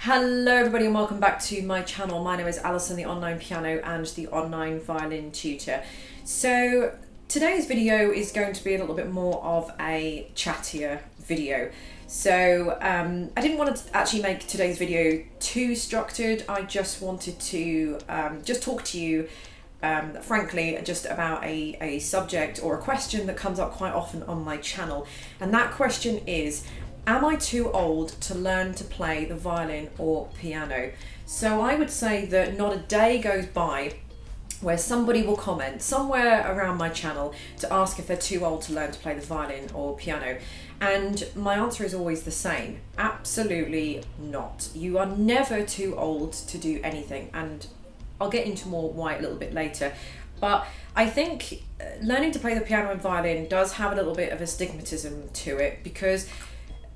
Hello everybody and welcome back to my channel. My name is Alison, the online piano and the online violin tutor. So today's video is going to be a little bit more of a chattier video. So I didn't want to actually make today's video too structured. I just wanted to just talk to you frankly just about a subject or a question that comes up quite often on my channel, and that question is, am I too old to learn to play the violin or piano? So I would say that not a day goes by where somebody will comment somewhere around my channel to ask if they're too old to learn to play the violin or piano. And my answer is always the same: absolutely not. You are never too old to do anything, and I'll get into more why a little bit later. But I think learning to play the piano and violin does have a little bit of a stigmatism to it, because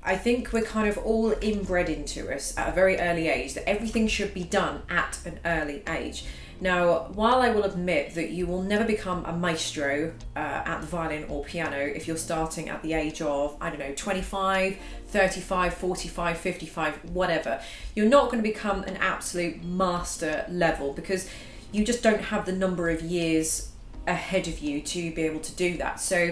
I think we're kind of all inbred into us at a very early age that everything should be done at an early age. Now, while I will admit that you will never become a maestro at the violin or piano if you're starting at the age of, I don't know, 25, 35, 45, 55, whatever, you're not going to become an absolute master level because you just don't have the number of years ahead of you to be able to do that. So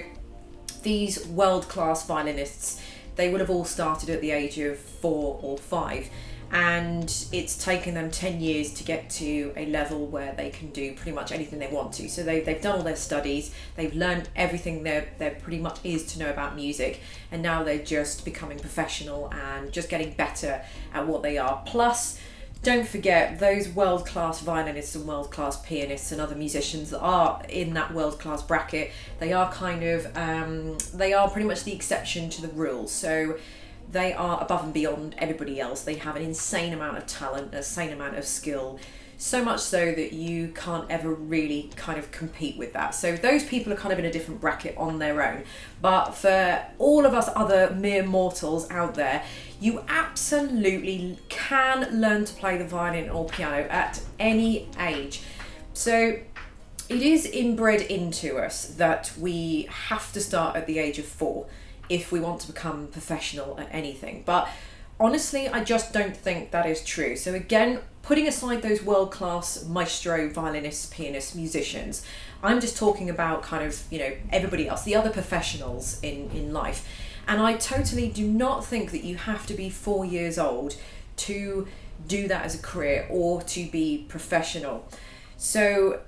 these world-class violinists, they would have all started at the age of 4 or 5, and it's taken them 10 years to get to a level where they can do pretty much anything they want to. So they've done all their studies, they've learned everything there pretty much is to know about music, and now they're just becoming professional and just getting better at what they are. Plus, don't forget those world-class violinists and world-class pianists and other musicians that are in that world-class bracket. They are kind of, they are pretty much the exception to the rule. So they are above and beyond everybody else. They have an insane amount of talent, an insane amount of skill, so much so that you can't ever really kind of compete with that. So those people are kind of in a different bracket on their own. But for all of us other mere mortals out there, you absolutely can learn to play the violin or piano at any age. So it is inbred into us that we have to start at the age of 4 if we want to become professional at anything. But honestly, I just don't think that is true. So again, putting aside those world-class maestro, violinists, pianists, musicians, I'm just talking about kind of, you know, everybody else, the other professionals in life. And I totally do not think that you have to be 4 years old to do that as a career or to be professional. So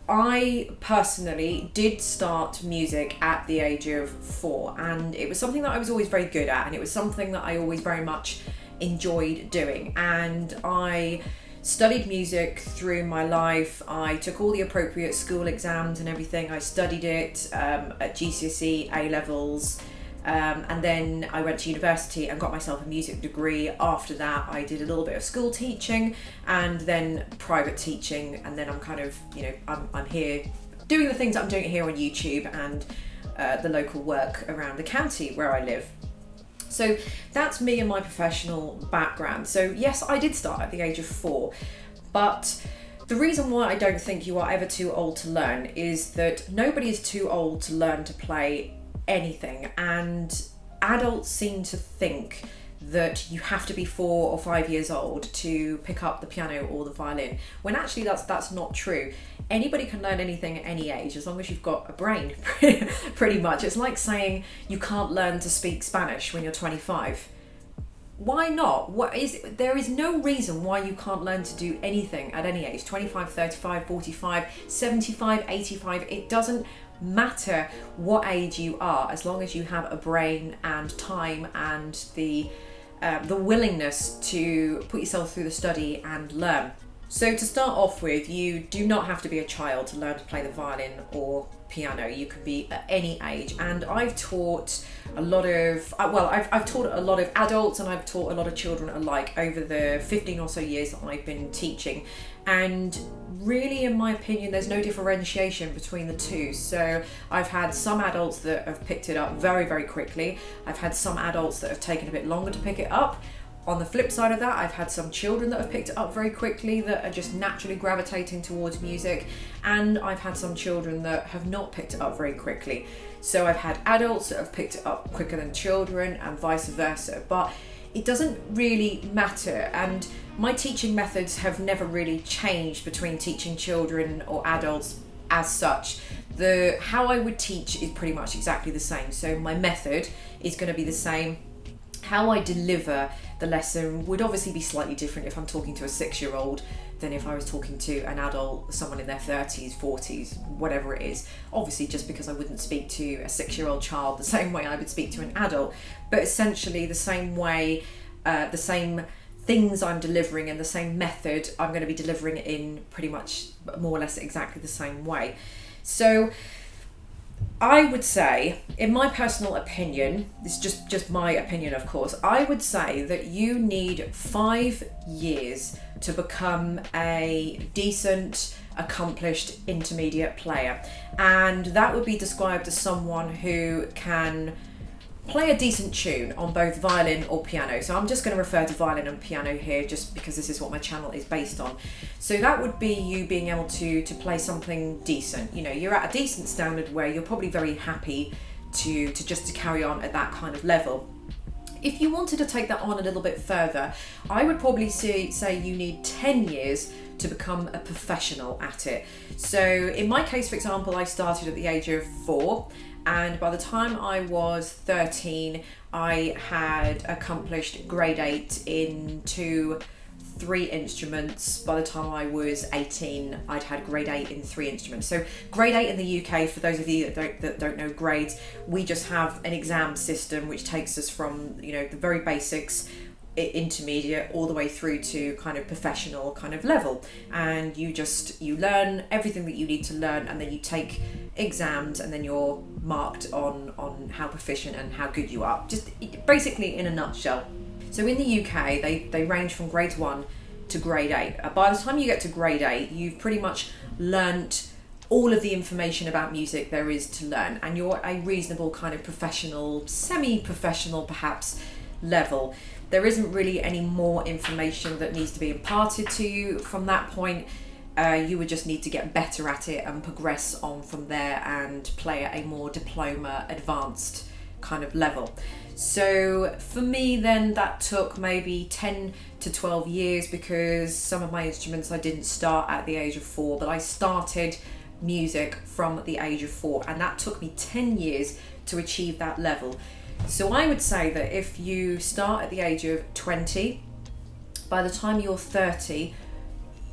I personally did start music at the age of 4, and it was something that I was always very good at, and it was something that I always very much enjoyed doing. And I studied music through my life. I took all the appropriate school exams and everything. I studied it at GCSE, A-levels, and then I went to university and got myself a music degree. After that, I did a little bit of school teaching and then private teaching, and then I'm kind of, you know, I'm here doing the things that I'm doing here on YouTube and the local work around the county where I live. So that's me and my professional background. So yes, I did start at the age of 4, but the reason why I don't think you are ever too old to learn is that nobody is too old to learn to play anything, and adults seem to think that you have to be 4 or 5 years old to pick up the piano or the violin, when actually that's not true. Anybody can learn anything at any age as long as you've got a brain, pretty much. It's like saying you can't learn to speak Spanish when you're 25. Why not? There is no reason why you can't learn to do anything at any age. 25, 35, 45, 75, 85, it doesn't matter what age you are, as long as you have a brain and time and the willingness to put yourself through the study and learn. So to start off with, you do not have to be a child to learn to play the violin or piano. You can be at any age, and I've taught a lot of I've taught a lot of adults and I've taught a lot of children alike over the 15 or so years that I've been teaching, and really, in my opinion, there's no differentiation between the two. So I've had some adults that have picked it up very, very quickly. I've had some adults that have taken a bit longer to pick it up. On the flip side of that, I've had some children that have picked it up very quickly, that are just naturally gravitating towards music, and I've had some children that have not picked it up very quickly. So I've had adults that have picked it up quicker than children and vice versa. But it doesn't really matter. And my teaching methods have never really changed between teaching children or adults as such. How I would teach is pretty much exactly the same. So my method is going to be the same. How I deliver the lesson would obviously be slightly different if I'm talking to a 6-year-old than if I was talking to an adult, someone in their 30s, 40s, whatever it is. Obviously, just because I wouldn't speak to a 6-year-old child the same way I would speak to an adult, but essentially the same way, the same things I'm delivering and the same method I'm going to be delivering in pretty much more or less exactly the same way. So I would say, in my personal opinion, this is just my opinion of course, I would say that you need 5 years to become a decent, accomplished intermediate player. And that would be described as someone who can play a decent tune on both violin or piano. So I'm just going to refer to violin and piano here just because this is what my channel is based on. So that would be you being able to play something decent. You know, you're at a decent standard where you're probably very happy to carry on at that kind of level. If you wanted to take that on a little bit further, I would probably say you need 10 years to become a professional at it. So in my case, for example, I started at the age of 4. And by the time I was 13, I had accomplished grade 8 in 3 instruments. By the time I was 18, I'd had grade 8 in 3 instruments. So grade 8 in the UK, for those of you that don't know grades, we just have an exam system which takes us from, you know, the very basics, intermediate, all the way through to kind of professional kind of level. And you learn everything that you need to learn, and then you take exams, and then you're marked on how proficient and how good you are. Just basically in a nutshell. So in the UK, they range from grade 1 to grade 8. By the time you get to grade 8, you've pretty much learnt all of the information about music there is to learn, and you're a reasonable kind of professional, semi-professional perhaps, level. There isn't really any more information that needs to be imparted to you from that point. You would just need to get better at it and progress on from there and play at a more diploma advanced kind of level. So for me then, that took maybe 10 to 12 years, because some of my instruments I didn't start at the age of 4, but I started music from the age of 4, and that took me 10 years to achieve that level. So I would say that if you start at the age of 20, by the time you're 30,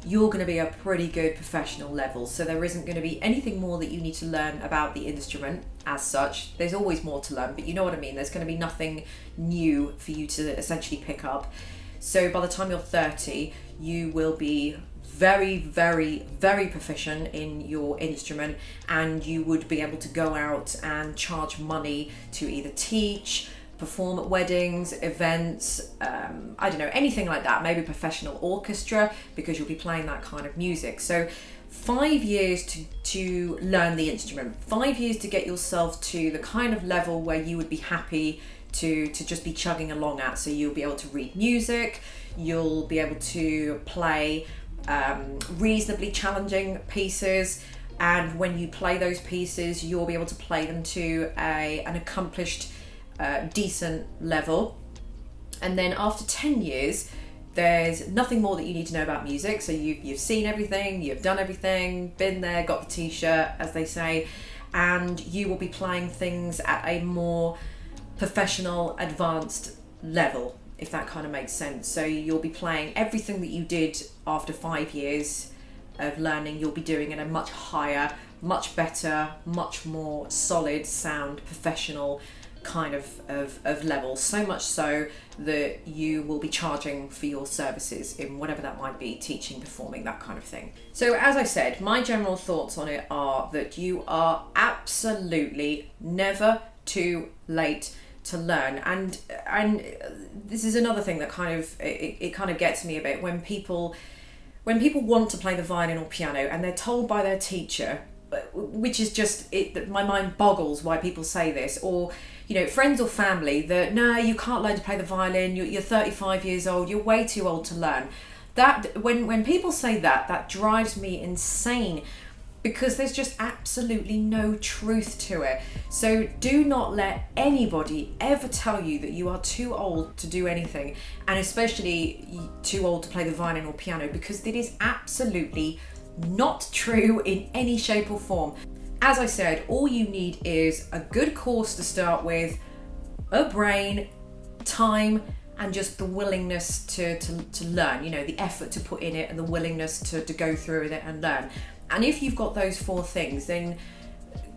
you're going to be a pretty good professional level. So there isn't going to be anything more that you need to learn about the instrument as such. There's always more to learn, but you know what I mean. There's going to be nothing new for you to essentially pick up. So by the time you're 30, you will be very, very, very proficient in your instrument, and you would be able to go out and charge money to either teach, perform at weddings, events, I don't know, anything like that, maybe professional orchestra, because you'll be playing that kind of music. So 5 years to learn the instrument, 5 years to get yourself to the kind of level where you would be happy to just be chugging along at. So you'll be able to read music, you'll be able to play reasonably challenging pieces, and when you play those pieces, you'll be able to play them to an accomplished, decent level. And then after 10 years, there's nothing more that you need to know about music. So you've seen everything, you've done everything, been there, got the t-shirt, as they say, and you will be playing things at a more professional, advanced level, if that kind of makes sense. So you'll be playing everything that you did after 5 years of learning, you'll be doing at a much higher, much better, much more solid sound, professional kind of level. So much so that you will be charging for your services in whatever that might be, teaching, performing, that kind of thing. So as I said, my general thoughts on it are that you are absolutely never too late to learn. And this is another thing that kind of gets me a bit, when people want to play the violin or piano and they're told by their teacher, which is just it, my mind boggles why people say this, or you know, friends or family, that no, you can't learn to play the violin, you're 35 years old, you're way too old to learn. That when people say that drives me insane, because there's just absolutely no truth to it. So do not let anybody ever tell you that you are too old to do anything, and especially too old to play the violin or piano, because it is absolutely not true in any shape or form. As I said, all you need is a good course to start with, a brain, time, and just the willingness to learn, you know, the effort to put in it and the willingness to go through with it and learn. And if you've got those 4 things, then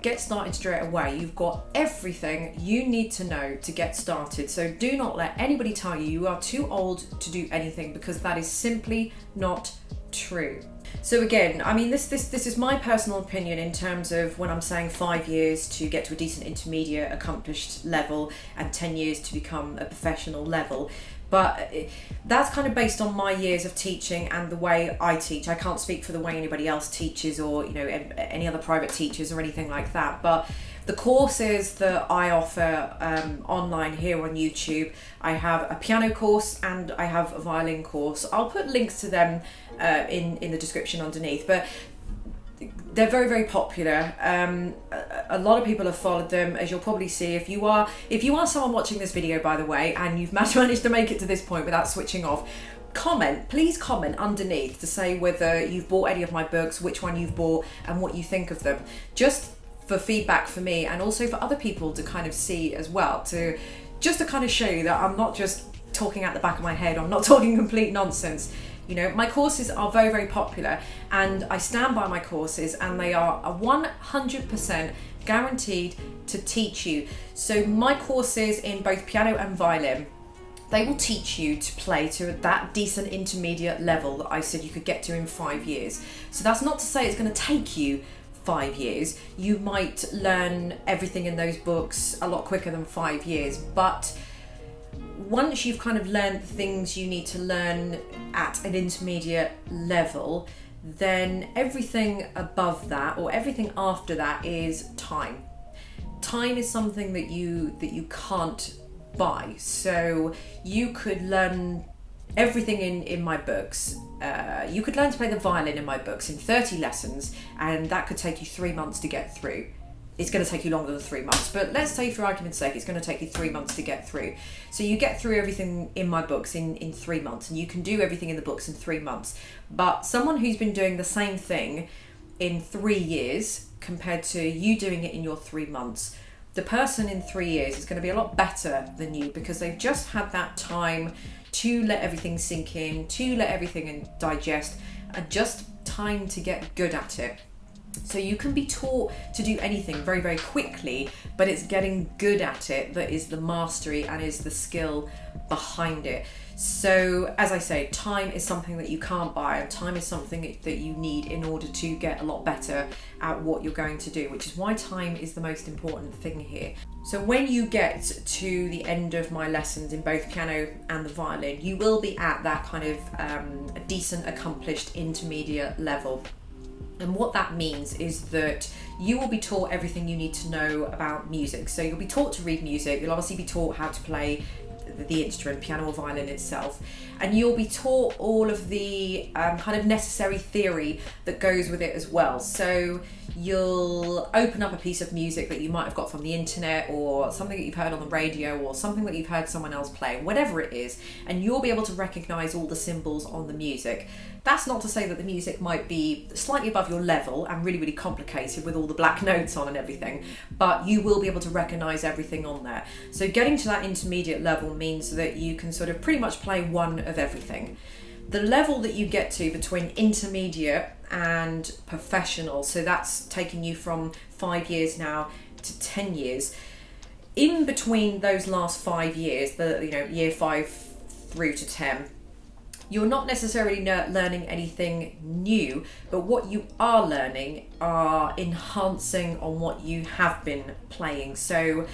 get started straight away. You've got everything you need to know to get started. So do not let anybody tell you you are too old to do anything, because that is simply not true. So again, I mean, this is my personal opinion in terms of when I'm saying 5 years to get to a decent intermediate accomplished level and 10 years to become a professional level. But that's kind of based on my years of teaching and the way I teach. I can't speak for the way anybody else teaches, or, you know, any other private teachers or anything like that. But the courses that I offer online here on YouTube, I have a piano course and I have a violin course. I'll put links to them in the description underneath. But they're very, very popular. A lot of people have followed them, as you'll probably see. If you are someone watching this video, by the way, and you've managed to make it to this point without switching off, please comment underneath to say whether you've bought any of my books, which one you've bought, and what you think of them. Just for feedback for me, and also for other people to kind of see as well, to kind of show you that I'm not just talking out the back of my head. I'm not talking complete nonsense. You know, my courses are very, very popular, and I stand by my courses, and they are 100% guaranteed to teach you. So my courses in both piano and violin, they will teach you to play to that decent intermediate level that I said you could get to in 5 years. So that's not to say it's going to take you 5 years. You might learn everything in those books a lot quicker than 5 years, but once you've kind of learned the things you need to learn at an intermediate level, then everything above that or everything after that is time. Time is something that you can't buy. So you could learn everything in my books. You could learn to play the violin in my books in 30 lessons, and that could take you 3 months to get through. It's going to take you longer than 3 months, but let's say for argument's sake, it's going to take you 3 months to get through. So you get through everything in my books in 3 months, and you can do everything in the books in 3 months. But someone who's been doing the same thing in 3 years compared to you doing it in your 3 months, the person in 3 years is going to be a lot better than you, because they've just had that time to let everything sink in, to let everything digest, and just time to get good at it. So you can be taught to do anything very, very quickly, but it's getting good at it that is the mastery and is the skill behind it. So as I say, time is something that you can't buy, and time is something that you need in order to get a lot better at what you're going to do, which is why time is the most important thing here. So when you get to the end of my lessons in both piano and the violin, you will be at that kind of a decent, accomplished intermediate level. And what that means is that you will be taught everything you need to know about music. So you'll be taught to read music, you'll obviously be taught how to play the instrument, piano or violin itself, and you'll be taught all of the kind of necessary theory that goes with it as well. So you'll open up a piece of music that you might have got from the internet, or something that you've heard on the radio, or something that you've heard someone else play, whatever it is, and you'll be able to recognize all the symbols on the music. That's not to say that the music might be slightly above your level and really, really complicated with all the black notes on and everything, but you will be able to recognize everything on there. So getting to that intermediate level means that you can sort of pretty much play one of everything. The level that you get to between intermediate and professional, so that's taking you from 5 years now to 10 years. In between those last 5 years, year 5 through to 10, you're not necessarily learning anything new, but what you are learning are enhancing on what you have been playing. So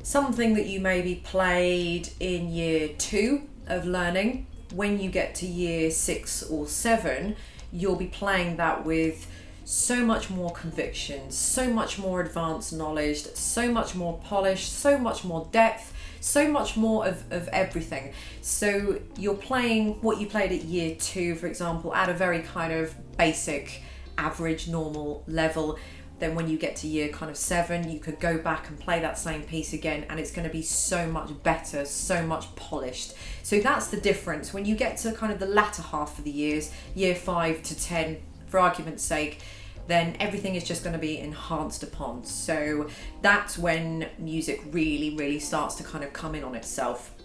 something that you maybe played in year 2 of learning, when you get to year 6 or 7, you'll be playing that with so much more conviction, so much more advanced knowledge, so much more polish, so much more depth, so much more of everything. So you're playing what you played at year 2, for example, at a very kind of basic average normal level, then when you get to year kind of 7, you could go back and play that same piece again, and it's going to be so much better, so much polished. So that's the difference. When you get to kind of the latter half of the years, year 5 to 10, for argument's sake, then everything is just going to be enhanced upon. So that's when music really, really starts to kind of come in on itself.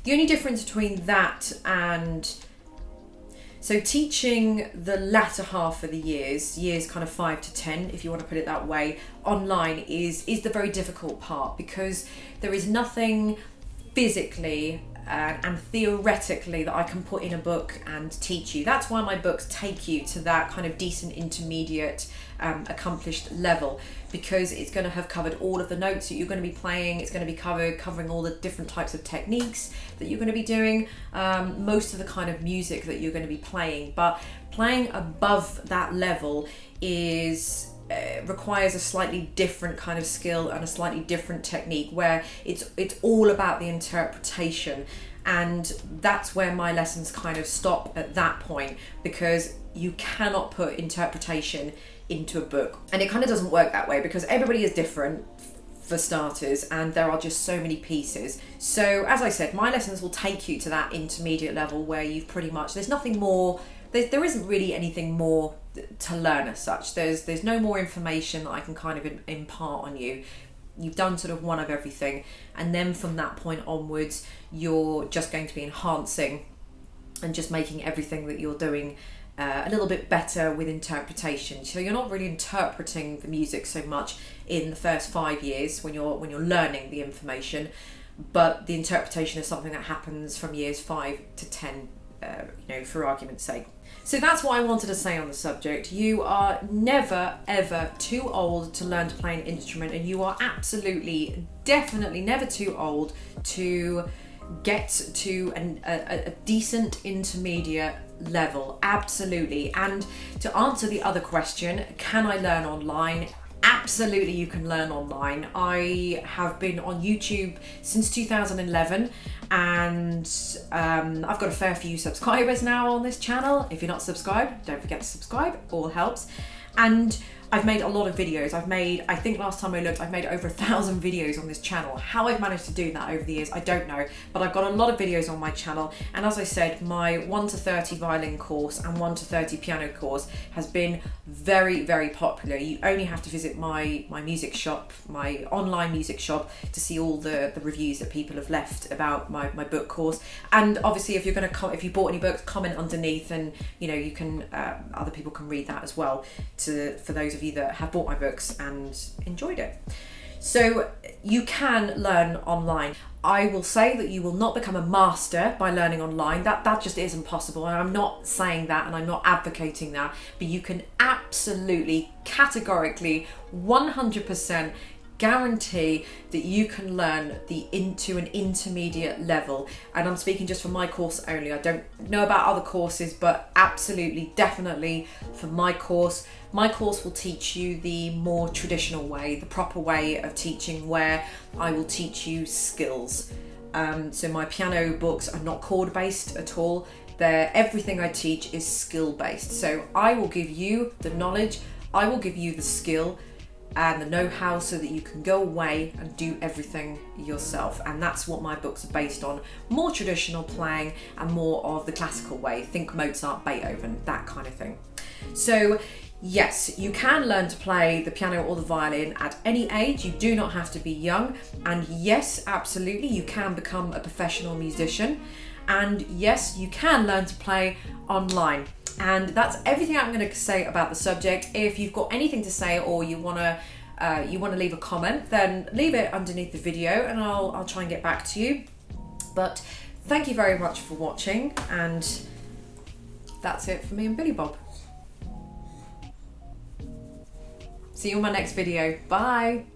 The only difference between that and so teaching the latter half of the years kind of 5 to 10, if you want to put it that way, online is the very difficult part, because there is nothing physically and theoretically that I can put in a book and teach you. That's why my books take you to that kind of decent intermediate accomplished level, because it's going to have covered all of the notes that you're going to be playing. It's going to be covering all the different types of techniques that you're going to be doing, most of the kind of music that you're going to be playing. But playing above that level is requires a slightly different kind of skill and a slightly different technique, where it's all about the interpretation. And that's where my lessons kind of stop at that point, because you cannot put interpretation into a book, and it kind of doesn't work that way, because everybody is different for starters, and there are just so many pieces. So as I said, my lessons will take you to that intermediate level where you've pretty much, there's nothing more, there isn't really anything more to learn as such. There's no more information that I can kind of impart on you. You've done sort of one of everything, and then from that point onwards, you're just going to be enhancing and just making everything that you're doing a little bit better with interpretation. So you're not really interpreting the music so much in the first 5 years when you're learning the information, but the interpretation is something that happens from years 5 to 10, for argument's sake. So that's what I wanted to say on the subject. You are never ever too old to learn to play an instrument, and you are absolutely, definitely never too old to get to a decent intermediate level. Absolutely. And to answer the other question, can I learn online? Absolutely, you can learn online. I have been on YouTube since 2011, and I've got a fair few subscribers now on this channel. If you're not subscribed, don't forget to subscribe, all helps. And I've made a lot of videos. I think last time I looked, I've made over 1,000 videos on this channel. How I've managed to do that over the years, I don't know, but I've got a lot of videos on my channel. And as I said, my 1 to 30 violin course and 1 to 30 piano course has been very, very popular. You only have to visit my music shop, my online music shop, to see all the reviews that people have left about my book course. And obviously, if you bought any books, comment underneath, and you can other people can read that as well, for those of you that have bought my books and enjoyed it. So you can learn online. I will say that you will not become a master by learning online. That just isn't possible, and I'm not saying that, and I'm not advocating that, but you can absolutely, categorically, 100% guarantee that you can learn into an intermediate level. And I'm speaking just for my course only. I don't know about other courses, but absolutely, definitely for my course will teach you the more traditional way, the proper way of teaching, where I will teach you skills. So my piano books are not chord based at all. Everything I teach is skill based. So I will give you the knowledge, I will give you the skill and the know-how, so that you can go away and do everything yourself. And that's what my books are based on. More traditional playing and more of the classical way. Think Mozart, Beethoven, that kind of thing. So yes, you can learn to play the piano or the violin at any age. You do not have to be young. And yes, absolutely, you can become a professional musician. And yes, you can learn to play online. And that's everything I'm going to say about the subject. If you've got anything to say, or you want to leave a comment, then leave it underneath the video, and I'll try and get back to you. But thank you very much for watching, and that's it for me and Billy Bob. See you on my next video. Bye.